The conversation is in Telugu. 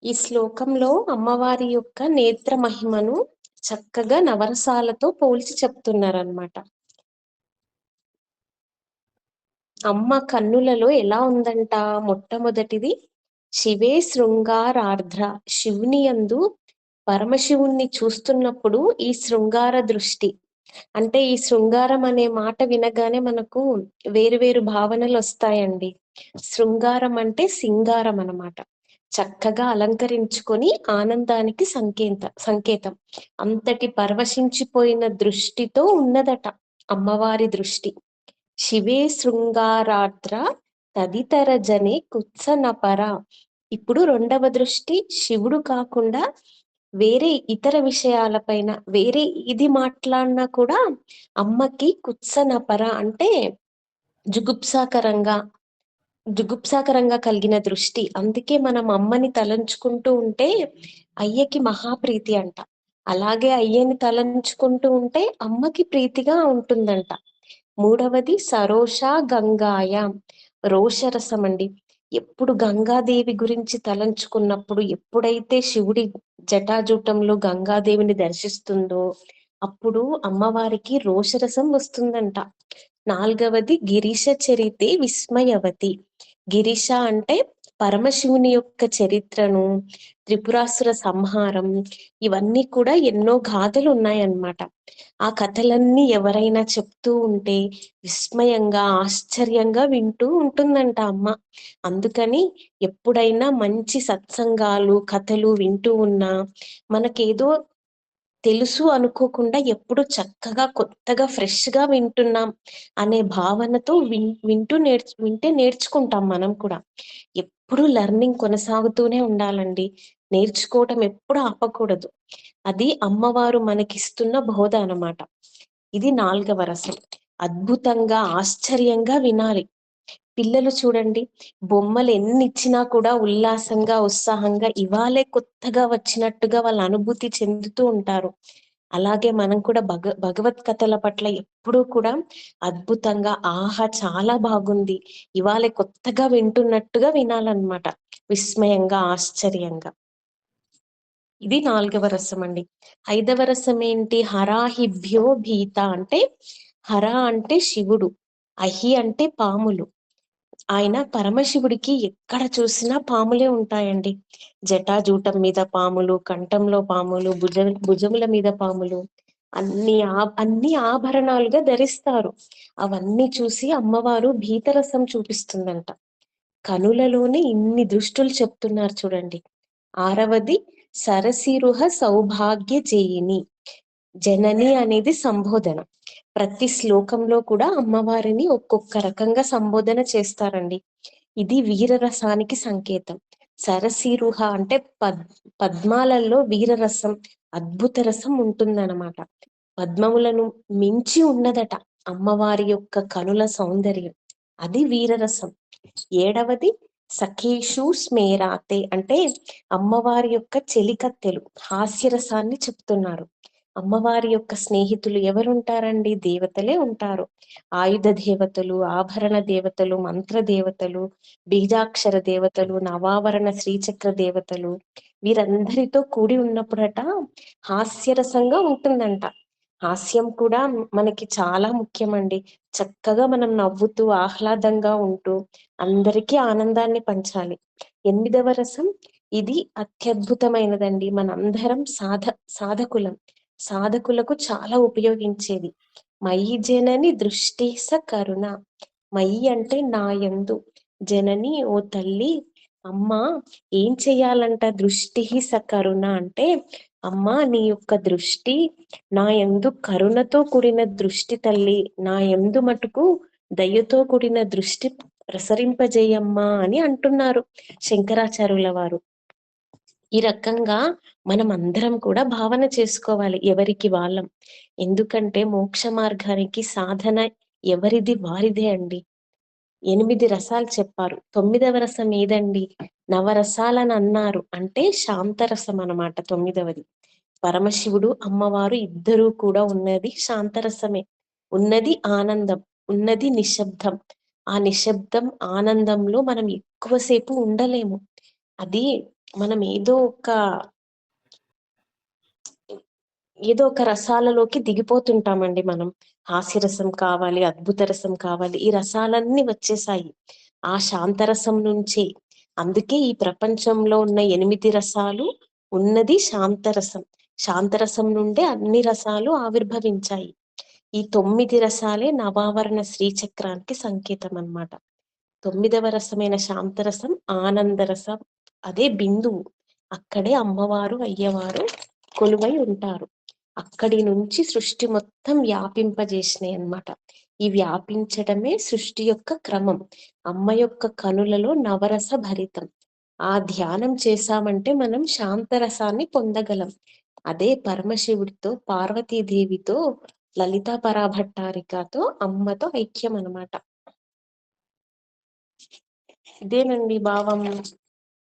ఈ శ్లోకంలో అమ్మవారి యొక్క నేత్ర మహిమను చక్కగా నవరసాలతో పోల్చి చెప్తున్నారనమాట. అమ్మ కన్నులలో ఎలా ఉందంట? మొట్టమొదటిది శివే శృంగారార్ధ్ర, శివుని యందు పరమశివుణ్ణి చూస్తున్నప్పుడు ఈ శృంగార దృష్టి. అంటే ఈ శృంగారం అనే మాట వినగానే మనకు వేరు వేరు భావనలు వస్తాయండి. శృంగారం అంటే సింగారం అన్నమాట. చక్కగా అలంకరించుకొని ఆనందానికి సంకేతం. అంతటి పరవశించిపోయిన దృష్టితో ఉన్నదట అమ్మవారి దృష్టి. శివే శృంగారార్ద్ర తదితర జనే కుత్సనపర. ఇప్పుడు రెండవ దృష్టి శివుడు కాకుండా వేరే ఇతర విషయాలపైన వేరే ఇది మాట్లాడినా కూడా అమ్మకి కుత్సనపర అంటే జుగుప్సాకరంగా జుగుప్సాకరంగా కలిగిన దృష్టి. అందుకే మనం అమ్మని తలంచుకుంటూ ఉంటే అయ్యకి మహాప్రీతి అంట. అలాగే అయ్యని తలంచుకుంటూ ఉంటే అమ్మకి ప్రీతిగా ఉంటుందంట. మూడవది సరోష గంగాయ, రోషరసం అండి. ఎప్పుడు గంగాదేవి గురించి తలంచుకున్నప్పుడు, ఎప్పుడైతే శివుడి జటాజూటంలో గంగాదేవిని దర్శిస్తుందో అప్పుడు అమ్మవారికి రోషరసం వస్తుందంట. నాలుగవది గిరీశ చరితే విస్మయవతి. గిరీశ అంటే పరమశివుని యొక్క చరిత్రను, త్రిపురాసుర సంహారం, ఇవన్నీ కూడా ఎన్నో గాథలు ఉన్నాయన్నమాట. ఆ కథలన్నీ ఎవరైనా చెప్తూ ఉంటే విస్మయంగా ఆశ్చర్యంగా వింటూ ఉంటుందంట అమ్మ. అందుకని ఎప్పుడైనా మంచి సత్సంగాలు కథలు వింటూ ఉన్నా మనకేదో తెలుసు అనుకోకుండా ఎప్పుడు చక్కగా కొత్తగా ఫ్రెష్ గా వింటున్నాం అనే భావనతో వింటే నేర్చుకుంటాం మనం కూడా. ఎప్పుడు లెర్నింగ్ కొనసాగుతూనే ఉండాలండి. నేర్చుకోవటం ఎప్పుడు ఆపకూడదు. అది అమ్మవారు మనకిస్తున్న బోధ అన్నమాట. ఇది నాలుగవ రసం. అద్భుతంగా ఆశ్చర్యంగా వినాలి. పిల్లలు చూడండి, బొమ్మలు ఎన్ని ఇచ్చినా కూడా ఉల్లాసంగా ఉత్సాహంగా ఇవాళే కొత్తగా వచ్చినట్టుగా వాళ్ళ అనుభూతి చెందుతూ ఉంటారు. అలాగే మనం కూడా భగవత్ కథల పట్ల ఎప్పుడూ కూడా అద్భుతంగా ఆహా చాలా బాగుంది, ఇవాళ కొత్తగా వింటున్నట్టుగా వినాలన్నమాట. విస్మయంగా ఆశ్చర్యంగా. ఇది నాలుగవ రసం అండి. ఐదవ రసం ఏంటి? హరాహిభ్యో భీత అంటే హర అంటే శివుడు, అహి అంటే పాములు. ఆయన పరమశివుడికి ఎక్కడ చూసినా పాములే ఉంటాయండి. జటాజూటం మీద పాములు, కంఠంలో పాములు, భుజముల మీద పాములు, అన్ని ఆభరణాలుగా ధరిస్తారు. అవన్నీ చూసి అమ్మవారు భీతరసం చూపిస్తుందంట. కనులలోనే ఇన్ని దృష్టులు చెప్తున్నారు చూడండి. ఆరవది సరసిరుహ సౌభాగ్య జయిని. జనని అనేది సంబోధన. ప్రతి శ్లోకంలో కూడా అమ్మవారిని ఒక్కొక్క రకంగా సంబోధన చేస్తారండి. ఇది వీరరసానికి సంకేతం. సరసిరుహ అంటే పద్మాలలో వీరరసం, అద్భుత రసం ఉంటుందన్నమాట. పద్మములను మించి ఉన్నదట అమ్మవారి యొక్క కనుల సౌందర్యం. అది వీరరసం. ఏడవది సఖేషు స్మేరాతే అంటే అమ్మవారి యొక్క చెలికత్తెలు, హాస్యరసాన్ని చెప్తున్నారు. అమ్మవారి యొక్క స్నేహితులు ఎవరుంటారండి? దేవతలే ఉంటారు. ఆయుధ దేవతలు, ఆభరణ దేవతలు, మంత్ర దేవతలు, బీజాక్షర దేవతలు, నవావరణ శ్రీచక్ర దేవతలు, వీరందరితో కూడి ఉన్నప్పుడట హాస్యరసంగా ఉంటుందంట. హాస్యం కూడా మనకి చాలా ముఖ్యమండి. చక్కగా మనం నవ్వుతూ ఆహ్లాదంగా ఉంటూ అందరికీ ఆనందాన్ని పంచాలి. ఎనిమిదవ రసం ఇది అత్యద్భుతమైనదండి. మనందరం సాధకులం. సాధకులకు చాలా ఉపయోగించేది. మయి జనని దృష్టిస కరుణ. మయి అంటే నా యందు, జనని ఓ తల్లి, అమ్మ ఏం చెయ్యాలంట? దృష్టి స కరుణ అంటే అమ్మా నీ యొక్క దృష్టి నా యందు కరుణతో కూడిన దృష్టి తల్లి, నా యందు మటుకు దయతో కూడిన దృష్టి ప్రసరింపజేయమ్మా అని అంటున్నారు శంకరాచార్యుల వారు. ఈ రకంగా మనం అందరం కూడా భావన చేసుకోవాలి ఎవరికి వాళ్ళం. ఎందుకంటే మోక్ష మార్గానికి సాధన ఎవరిది వారిదే అండి. 8 రసాలు చెప్పారు. 9వ రసం ఏదండి? నవరసాలని అన్నారు అంటే శాంతరసం అన్నమాట. 9వది పరమశివుడు అమ్మవారు ఇద్దరూ కూడా ఉన్నది శాంతరసమే. ఉన్నది ఆనందం, ఉన్నది నిశ్శబ్దం. ఆ నిశ్శబ్దం ఆనందంలో మనం ఎక్కువసేపు ఉండలేము. అది మనం ఏదో ఒక రసాలలోకి దిగిపోతుంటామండి మనం. హాస్యరసం కావాలి, అద్భుత రసం కావాలి, ఈ రసాలన్నీ వచ్చేసాయి ఆ శాంతరసం నుంచే. అందుకే ఈ ప్రపంచంలో ఉన్న 8 రసాలు ఉన్నది శాంతరసం. శాంతరసం నుండే అన్ని రసాలు ఆవిర్భవించాయి. ఈ 9 రసాలే నవావరణ శ్రీచక్రానికి సంకేతం అన్నమాట. 9వ రసమైన శాంతరసం ఆనందరసం, అదే బిందువు. అక్కడే అమ్మవారు అయ్యవారు కొలువై ఉంటారు. అక్కడి నుంచి సృష్టి మొత్తం వ్యాపింపజేసినాయి అన్నమాట. ఈ వ్యాపించడమే సృష్టి యొక్క క్రమం. అమ్మ యొక్క కనులలో నవరస భరితం. ఆ ధ్యానం చేశామంటే మనం శాంతరసాన్ని పొందగలం. అదే పరమశివుడితో, పార్వతీదేవితో, లలితా పరాభట్టారికతో, అమ్మతో ఐక్యం అన్నమాట. ఇదేనండి భావం.